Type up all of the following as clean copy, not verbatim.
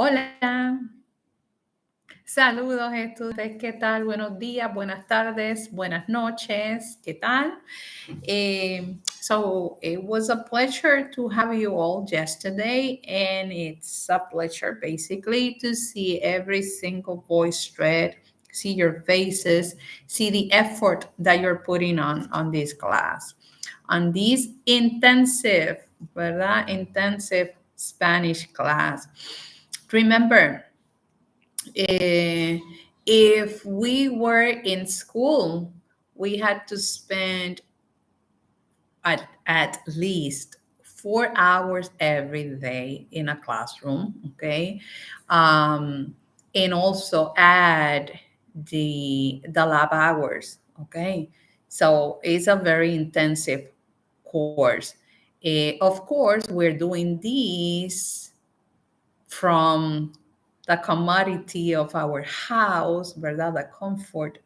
Hola, saludos estudiantes, ¿qué tal? Buenos días, buenas tardes, buenas noches, ¿qué tal? So it was a pleasure to have you all yesterday, and it's a pleasure basically to see every single voice thread, see your faces, see the effort that you're putting on this class, on this intensive, ¿verdad? Intensive Spanish class. Remember, if we were in school, we had to spend at least 4 hours every day in a classroom, okay? And also add the lab hours, okay? So it's a very intensive course. Of course, we're doing this from the commodity of our house, ¿verdad? The comfort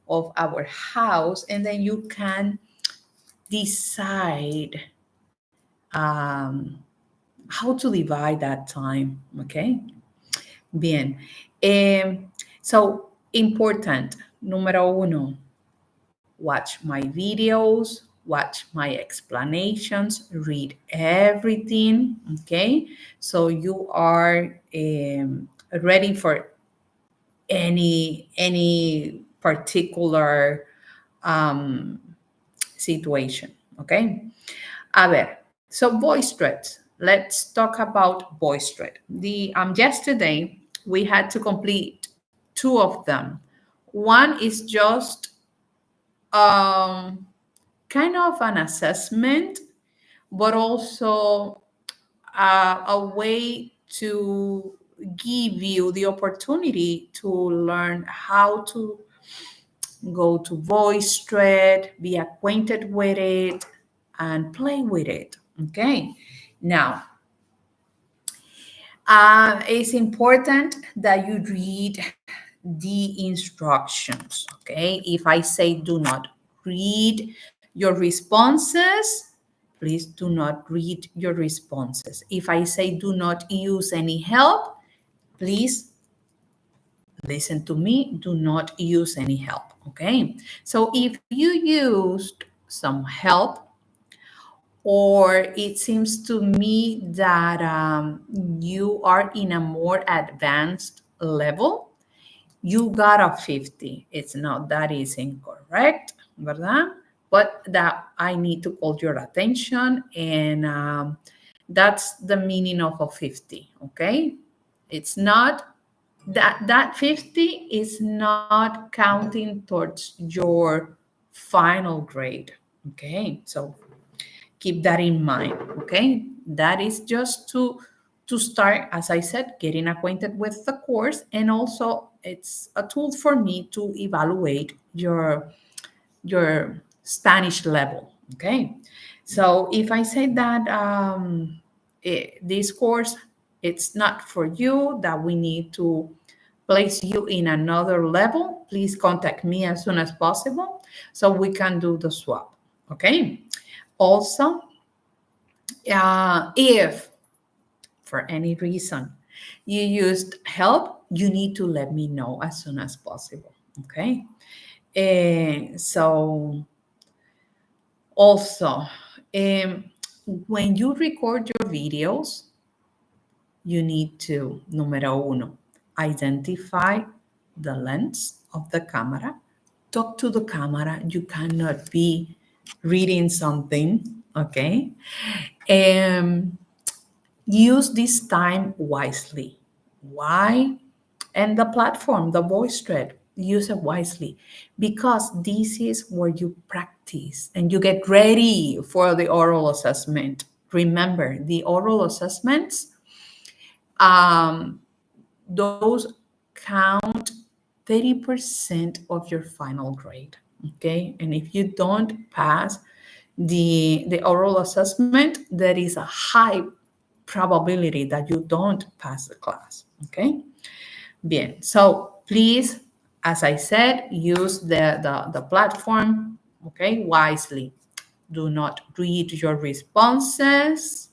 of our house. And then you can decide how to divide that time, okay? Bien. So, important, número uno, watch my videos, watch my explanations, read everything, okay? So you are ready for any particular situation, okay? A ver, so voice threads. Let's talk about voice thread. Yesterday we had to complete two of them. One is just um, kind of an assessment, but also a way to give you the opportunity to learn how to go to VoiceThread, be acquainted with it, and play with it. Okay. Now, it's important that you read the instructions. Okay. If I say do not read your responses, please do not read your responses. If I say do not use any help, please listen to me, do not use any help, okay? So if you used some help, or it seems to me that you are in a more advanced level, you got a 50. It's not that is incorrect, ¿verdad? But that I need to call your attention, and that's the meaning of a 50, okay? It's not that 50 is not counting towards your final grade, okay? So keep that in mind, okay? That is just to start, as I said, getting acquainted with the course, and also it's a tool for me to evaluate your Spanish level, okay? So if I say that this course, it's not for you, that we need to place you in another level, please contact me as soon as possible so we can do the swap, okay? Also, if for any reason you used help, you need to let me know as soon as possible, okay? And so also, when you record your videos, you need to, número uno, identify the lens of the camera. Talk to the camera. You cannot be reading something, okay? Use this time wisely. Why? And the platform, the voice thread, use it wisely, because this is where you practice and you get ready for the oral assessment. Remember, the oral assessments, those count 30% of your final grade, okay? And if you don't pass the oral assessment, there is a high probability that you don't pass the class, okay? Bien, so please, as I said, use the platform, okay, wisely. Do not read your responses.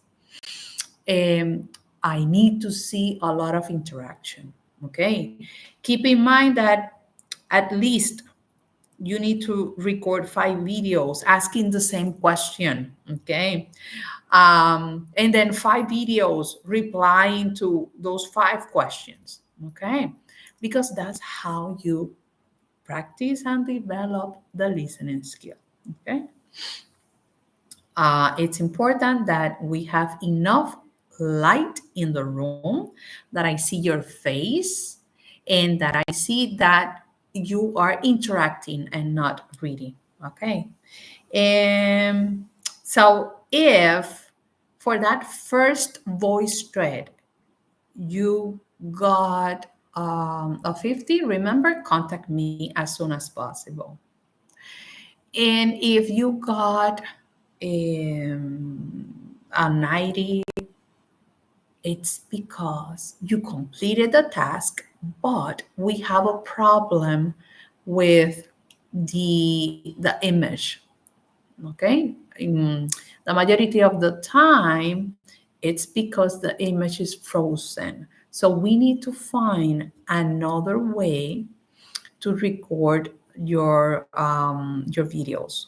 I need to see a lot of interaction. Okay. Keep in mind that at least you need to record 5 videos asking the same question. Okay. And then 5 videos replying to those 5 questions. Okay. Because that's how you practice and develop the listening skill. Okay. It's important that we have enough light in the room, that I see your face, and that I see that you are interacting and not reading. Okay. And so if for that first voice thread you got a 50, remember, contact me as soon as possible. And if you got a 90, it's because you completed the task, but we have a problem with the image. Okay. The majority of the time, it's because the image is frozen. So we need to find another way to record your videos.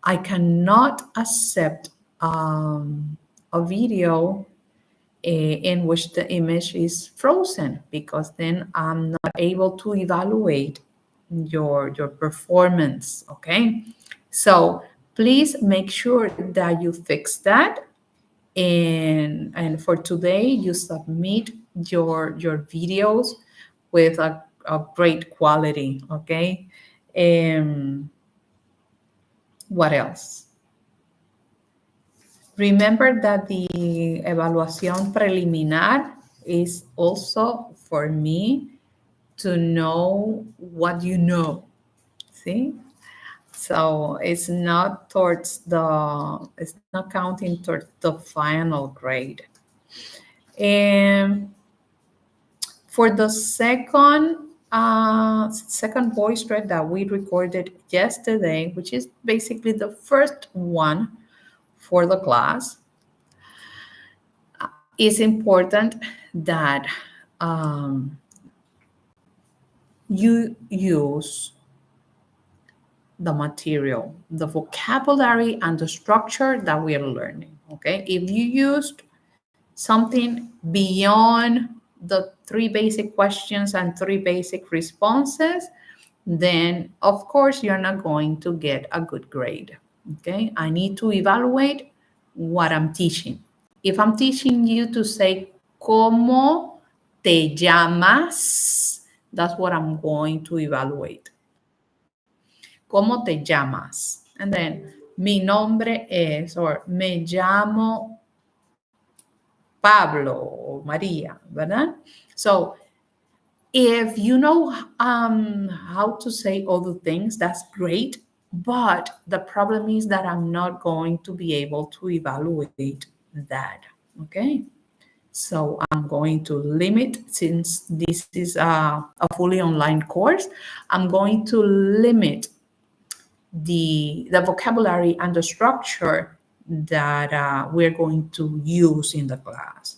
I cannot accept a video in which the image is frozen, because then I'm not able to evaluate your performance. Okay. So please make sure that you fix that. And for today, you submit your videos with a great quality. Okay. What else? Remember that the evaluación preliminar is also for me to know what you know. See? So it's not counting towards the final grade. And for the second voice thread that we recorded yesterday, which is basically the first one for the class, it's important that you use the material, the vocabulary, and the structure that we are learning. Okay. If you used something beyond the 3 basic questions and 3 basic responses, then of course you're not going to get a good grade. Okay. I need to evaluate what I'm teaching. If I'm teaching you to say, ¿Cómo te llamas? That's what I'm going to evaluate. ¿Cómo te llamas? And then, mi nombre es, or me llamo Pablo or Maria, ¿verdad? So, if you know how to say other things, that's great. But the problem is that I'm not going to be able to evaluate that. Okay. So I'm going to limit, since this is a fully online course, I'm going to limit the vocabulary and the structure that we're going to use in the class.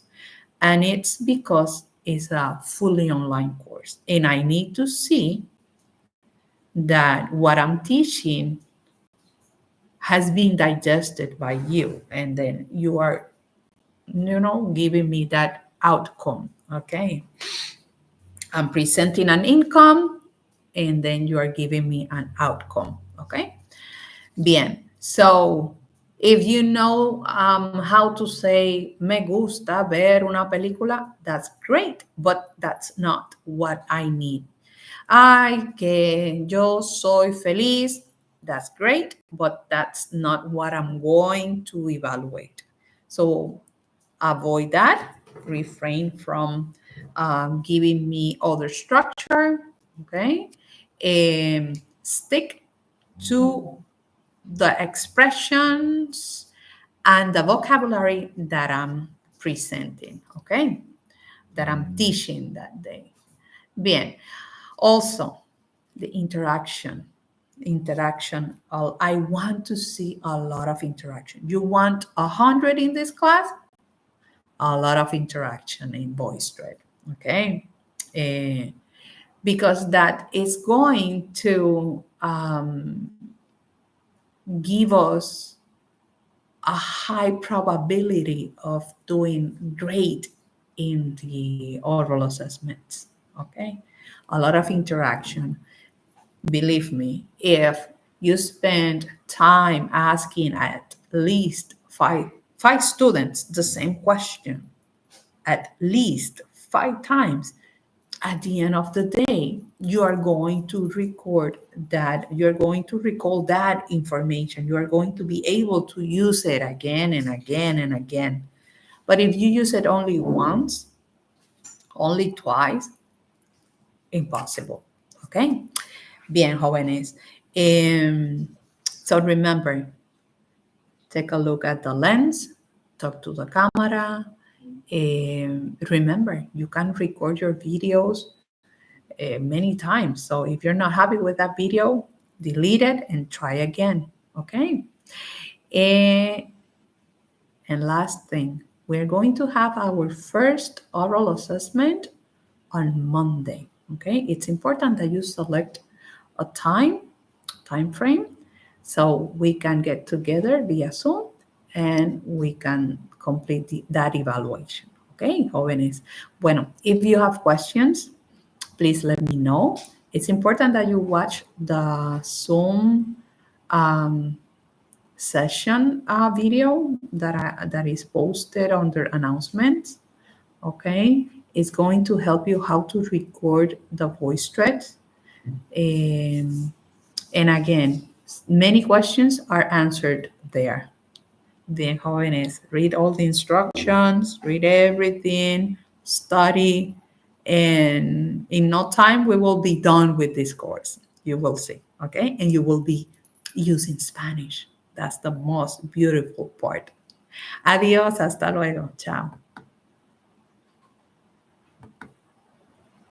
And it's because it's a fully online course. And I need to see that what I'm teaching has been digested by you. And then you are, giving me that outcome. Okay. I'm presenting an income, and then you are giving me an outcome. Okay. Bien. So if you know how to say me gusta ver una película, that's great, but that's not what I need. Ay, que yo soy feliz, that's great, but that's not what I'm going to evaluate. So avoid that, refrain from giving me other structure, okay? And stick to the expressions and the vocabulary that I'm presenting, okay? That I'm teaching that day. Bien. Also, the interaction. I want to see a lot of interaction. You want 100 in this class? a lot of interaction in VoiceThread, okay? Because that is going to give us a high probability of doing great in the oral assessments, okay? A lot of interaction. Believe me, if you spend time asking at least five students the same question at least 5 times, at the end of the day, you are going to record that, you're going to recall that information, you are going to be able to use it again and again and again. But if you use it only once, only twice, impossible. Okay? Bien, jóvenes. So remember, take a look at the lens, talk to the camera. Remember, you can record your videos many times. So if you're not happy with that video, delete it and try again. Okay. And, and last thing, we're going to have our first oral assessment on Monday. Okay. It's important that you select a time frame, so we can get together via Zoom and we can complete that evaluation. Okay, jóvenes. Bueno, if you have questions, please let me know. It's important that you watch the Zoom um, session video that is posted under announcements. Okay, it's going to help you how to record the voice threads. And again, many questions are answered there. Bien, jóvenes, read all the instructions, read everything, study, and in no time we will be done with this course. You will see, okay? And you will be using Spanish. That's the most beautiful part. Adiós, hasta luego. Chao.